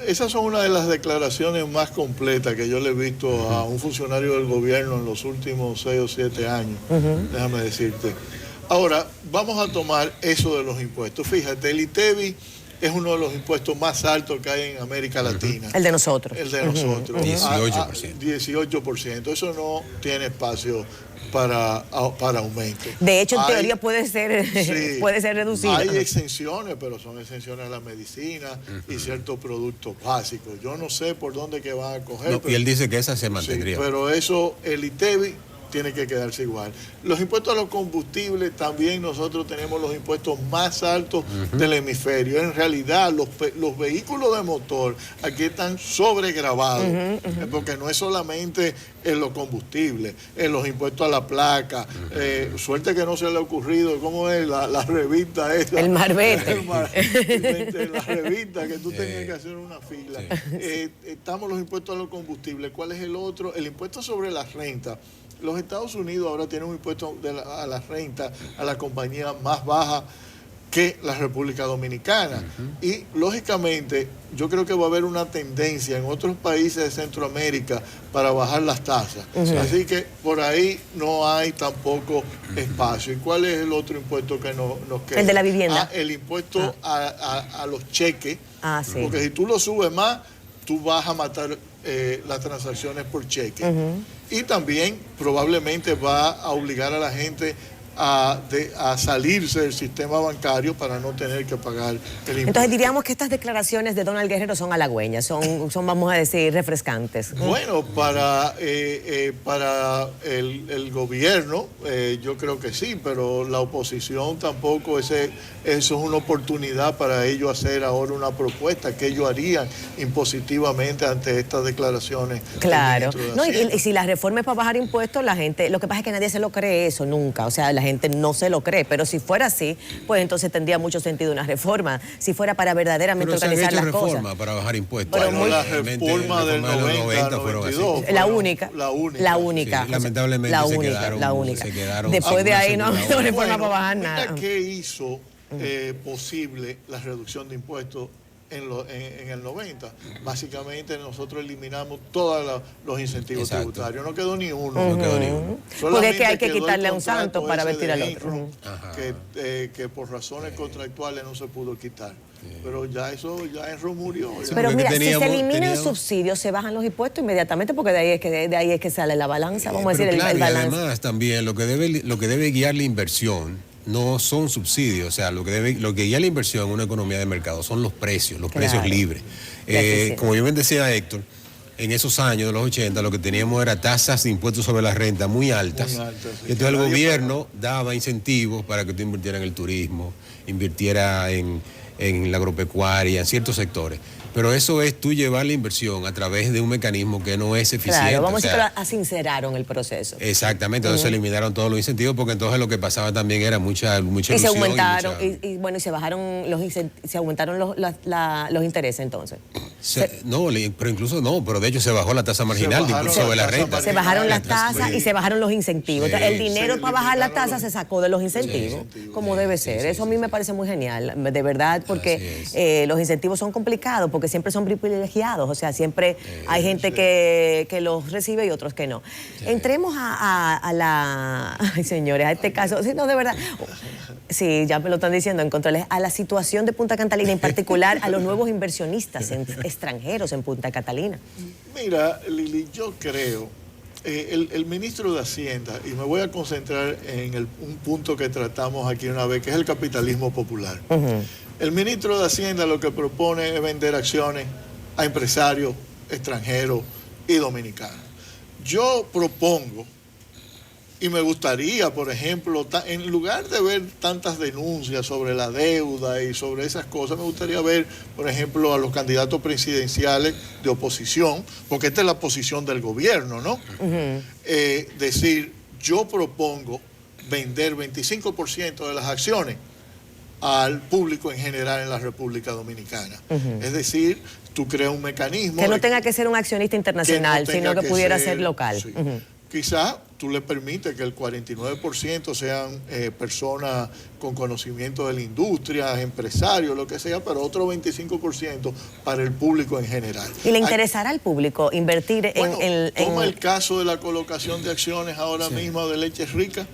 esas son una de las declaraciones más completas que yo le he visto a un funcionario del gobierno en los últimos 6 o 7 años, déjame decirte. Ahora, vamos a tomar eso de los impuestos. Fíjate, el ITEVI es uno de los impuestos más altos que hay en América Latina.
El de nosotros.
El de nosotros.
18%.
18%. Eso no tiene espacio para aumento.
De hecho, en teoría puede ser reducido.
Hay exenciones, pero son exenciones a la medicina y ciertos productos básicos. Yo no sé por dónde que van a coger.
No, y él dice que esa se mantendría.
Sí, pero eso, el ITEVI tiene que quedarse igual. Los impuestos a los combustibles, también nosotros tenemos los impuestos más altos del hemisferio. En realidad, los vehículos de motor aquí están sobregravados, porque no es solamente en los combustibles, en los impuestos a la placa. Suerte que no se le ha ocurrido, ¿cómo es la revista esa?
El Marbete.
La revista que tú tenías que hacer una fila. Sí. Estamos los impuestos a los combustibles. ¿Cuál es el otro? El impuesto sobre la renta. Los Estados Unidos ahora tienen un impuesto a la renta a la compañía más baja que la República Dominicana. Y lógicamente yo creo que va a haber una tendencia en otros países de Centroamérica para bajar las tasas. Así que por ahí no hay tampoco espacio. ¿Y cuál es el otro impuesto que nos queda?
El de la vivienda.
El impuesto a los cheques.
Sí.
Porque si tú lo subes más, tú vas a matar las transacciones por cheque. Y también probablemente va a obligar a la gente a salirse del sistema bancario para no tener que pagar el impuesto.
Entonces diríamos que estas declaraciones de Donald Guerrero son halagüeñas, son vamos a decir, refrescantes.
Bueno, para el gobierno yo creo que sí, pero la oposición tampoco, eso es una oportunidad para ellos hacer ahora una propuesta que ellos harían impositivamente ante estas declaraciones.
Claro. No, y si la reforma es para bajar impuestos, la gente, lo que pasa es que nadie se lo cree eso nunca, o sea, la gente no se lo cree, pero si fuera así, pues entonces tendría mucho sentido una reforma, si fuera para verdaderamente organizar las cosas.
Reforma para bajar impuestos.
Bueno, la reforma del 90, 92.
La única.
Sí, lamentablemente se quedaron.
Después de ahí no ha habido reforma
Bueno,
para bajar nada.
mira qué hizo posible la reducción de impuestos en el 90. Básicamente nosotros eliminamos todos los incentivos tributarios. No quedó ni uno.
No quedó ni uno.
Porque es que hay que quitarle a un santo para vestir al otro.
Que por razones contractuales no se pudo quitar. Pero ya Enron murió.
Sí,
pero mira,
si
se elimina el subsidio, se bajan los impuestos inmediatamente, porque de ahí es que sale la balanza, vamos a decir,
claro,
el balance.
Y además también lo que debe guiar la inversión no son subsidios, o sea, lo que guía la inversión en una economía de mercado son los precios libres. Como yo bien decía Héctor, en esos años de los 80 lo que teníamos era tasas de impuestos sobre la renta muy altas. Y entonces el gobierno daba incentivos para que tú invirtieras en el turismo, invirtiera en la agropecuaria, en ciertos sectores. Pero eso es tú llevar la inversión a través de un mecanismo que no es eficiente.
Claro, vamos a decir que asinceraron el proceso.
Exactamente, entonces se eliminaron todos los incentivos, porque entonces lo que pasaba también era mucha ilusión.
Y se aumentaron, y se bajaron se aumentaron los intereses entonces.
Pero de hecho se bajó la tasa marginal sobre la renta.
Se bajaron las tasas y se bajaron los incentivos. El dinero para bajar las tasas se sacó de los incentivos, como debe ser. Eso a mí me parece muy genial, de verdad, porque los incentivos son complicados, porque siempre son privilegiados, o sea, siempre hay gente que los recibe y otros que no. Entremos a la... Ay, señores, a este caso, sí, no, de verdad, sí, ya me lo están diciendo, encontrarles a la situación de Punta Catalina, en particular a los nuevos inversionistas extranjeros en Punta Catalina.
Mira, Lili, yo creo, el ministro de Hacienda, y me voy a concentrar en un punto que tratamos aquí una vez, que es el capitalismo popular. El ministro de Hacienda lo que propone es vender acciones a empresarios extranjeros y dominicanos. Yo propongo, y me gustaría, por ejemplo, en lugar de ver tantas denuncias sobre la deuda y sobre esas cosas, me gustaría ver, por ejemplo, a los candidatos presidenciales de oposición, porque esta es la posición del gobierno, ¿no? Decir, yo propongo vender 25% de las acciones al público en general en la República Dominicana. Es decir, tú creas un mecanismo...
Que no tenga que ser un accionista internacional, sino que pudiera ser local.
Sí. Quizás tú le permites que el 49% sean personas con conocimiento de la industria, empresarios, lo que sea, pero otro 25% para el público en general.
¿Y le interesará al público invertir
como el caso de la colocación de acciones ahora mismo de Leches Ricas,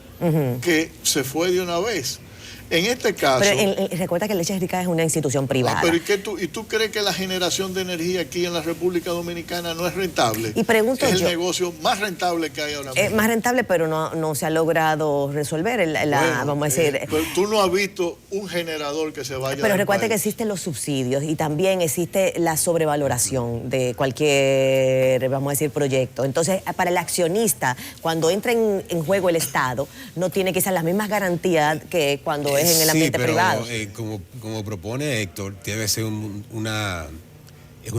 que se fue de una vez? En este caso...
Pero recuerda que Leches Ricas es una institución privada.
Pero ¿y tú crees que la generación de energía aquí en la República Dominicana no es rentable?
Y pregunto
es el negocio más rentable que hay ahora mismo.
Es más rentable, pero no se ha logrado resolver vamos a decir...
Pero tú no has visto un generador que se vaya...
Pero recuerda que existen los subsidios y también existe la sobrevaloración de cualquier, vamos a decir, proyecto. Entonces, para el accionista, cuando entra en juego el Estado, no tiene quizás las mismas garantías que cuando es en el ambiente privado.
Como propone Héctor, debe ser una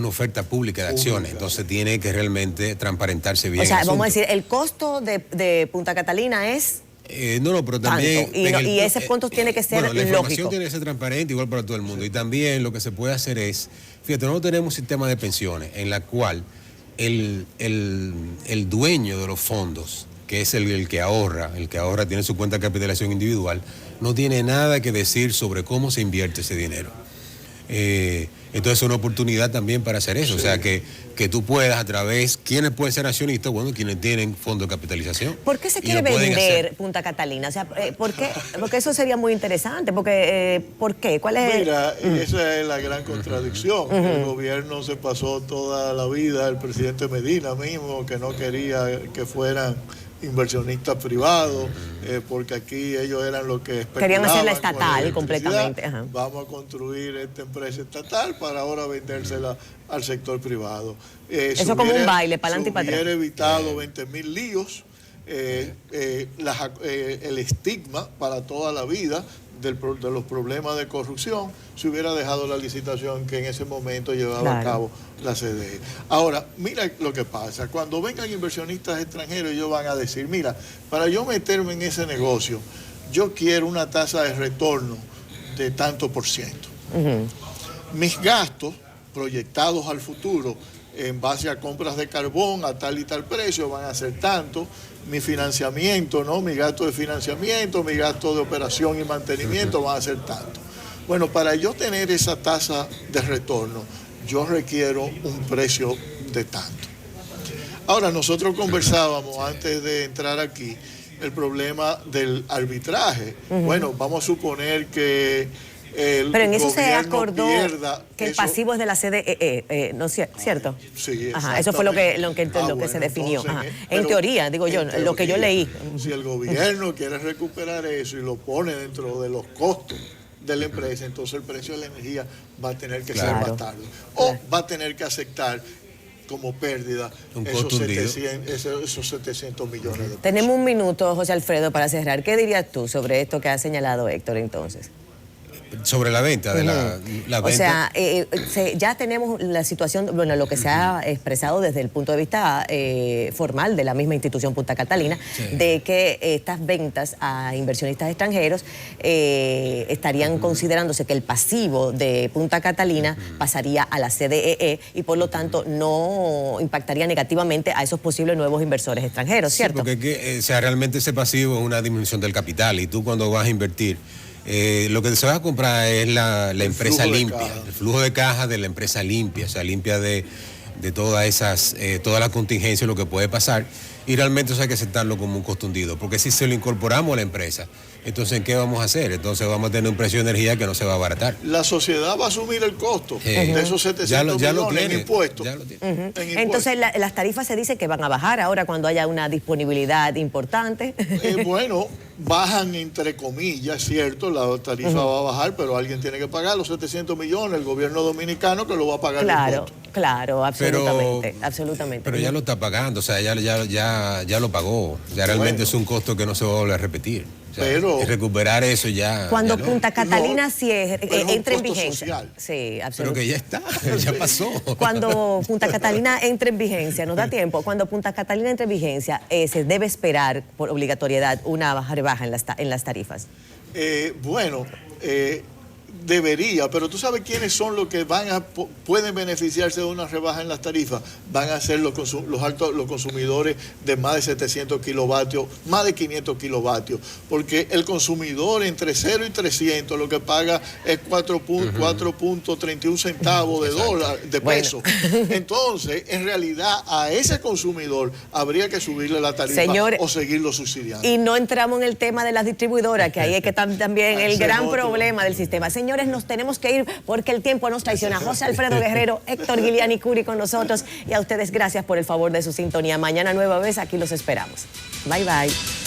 oferta pública de acciones, entonces tiene que realmente transparentarse bien.
O sea, vamos a decir, el costo de Punta Catalina es...
pero también...
Y ese punto tiene que ser
la información
lógico.
tiene que ser transparente igual para todo el mundo. Y también lo que se puede hacer es, fíjate, nosotros tenemos un sistema de pensiones en la cual el dueño de los fondos que es el que ahorra, tiene su cuenta de capitalización individual, no tiene nada que decir sobre cómo se invierte ese dinero. Entonces es una oportunidad también para hacer eso, sí. O sea, que tú puedas a través, ¿quiénes pueden ser accionistas? Bueno, quienes tienen fondo de capitalización.
¿Por qué se quiere vender Punta Catalina? O sea, ¿por qué? Porque eso sería muy interesante, porque, ¿por qué? ¿Cuál es?
Mira, esa es la gran contradicción. El gobierno se pasó toda la vida, el presidente Medina mismo, que no quería que fueran inversionistas privados, porque aquí ellos eran los que especulaban.
Querían hacerla estatal completamente. Ajá.
Vamos a construir esta empresa estatal para ahora vendérsela al sector privado.
Eso como un baile, para adelante y para atrás.
Hubiera evitado 20.000 líos, el estigma para toda la vida de los problemas de corrupción, se hubiera dejado la licitación que en ese momento llevaba a cabo la CDE. Ahora, mira lo que pasa. Cuando vengan inversionistas extranjeros, ellos van a decir, mira, para yo meterme en ese negocio, yo quiero una tasa de retorno de tanto por ciento. Mis gastos proyectados al futuro en base a compras de carbón a tal y tal precio van a ser tanto. Mi financiamiento, ¿no? Mi gasto de financiamiento, mi gasto de operación y mantenimiento van a ser tanto. Bueno, para yo tener esa tasa de retorno, yo requiero un precio de tanto. Ahora, nosotros conversábamos antes de entrar aquí el problema del arbitraje. Bueno, vamos a suponer que
pero en eso se acordó que el pasivo es de la CDE, ¿no es cierto?
Sí,
ajá, eso fue lo que se definió.
Entonces,
en teoría, digo yo, lo que yo leí.
Si el gobierno quiere recuperar eso y lo pone dentro de los costos de la empresa, entonces el precio de la energía va a tener que ser más tarde. O va a tener que aceptar como pérdida esos 700 millones de pesos.
Tenemos un minuto, José Alfredo, para cerrar. ¿Qué dirías tú sobre esto que ha señalado Héctor entonces?
Sobre la venta de la venta.
O sea, ya tenemos la situación, bueno, lo que se ha expresado desde el punto de vista formal de la misma institución Punta Catalina, de que estas ventas a inversionistas extranjeros estarían considerándose que el pasivo de Punta Catalina pasaría a la CDE y por lo tanto no impactaría negativamente a esos posibles nuevos inversores extranjeros, ¿cierto?
Sí, porque realmente ese pasivo es una disminución del capital y tú cuando vas a invertir, lo que se va a comprar es la empresa limpia, el flujo de caja de la empresa limpia, o sea, limpia de toda la contingencia, lo que puede pasar, y realmente eso hay que aceptarlo como un costo hundido, porque si se lo incorporamos a la empresa, entonces ¿qué vamos a hacer? Entonces vamos a tener un precio de energía que no se va a abaratar.
La sociedad va a asumir el costo de esos 700 millones en impuestos.
Entonces las tarifas se dice que van a bajar ahora cuando haya una disponibilidad importante.
Bueno, bajan entre comillas, cierto, la tarifa va a bajar, pero alguien tiene que pagar los 700 millones, el gobierno dominicano que lo va a pagar.
Claro, absolutamente.
Pero ya lo está pagando, o sea, ya lo pagó, ya realmente es un costo que no se va a volver a repetir. Pero recuperar eso ya.
Cuando
ya
Punta Catalina entre en vigencia.
Social.
Sí, absolutamente.
Pero que ya está, ya pasó.
Cuando Punta Catalina entre en vigencia, nos da tiempo. Cuando Punta Catalina entre en vigencia, se debe esperar por obligatoriedad una rebaja en las tarifas.
Debería, pero tú sabes quiénes son los que pueden beneficiarse de una rebaja en las tarifas. Van a ser los consumidores de más de 700 kilovatios, más de 500 kilovatios, porque el consumidor entre 0 y 300 lo que paga es 4.31 centavos de dólar, de peso. Entonces, en realidad, a ese consumidor habría que subirle la tarifa, señores, o seguirlo subsidiando.
Y no entramos en el tema de las distribuidoras, que ahí es que está también el gran problema del sistema. Señores, nos tenemos que ir porque el tiempo nos traiciona. José Alfredo Guerrero, Héctor Guiliani Curi con nosotros y a ustedes gracias por el favor de su sintonía. Mañana nueva vez aquí los esperamos. Bye, bye.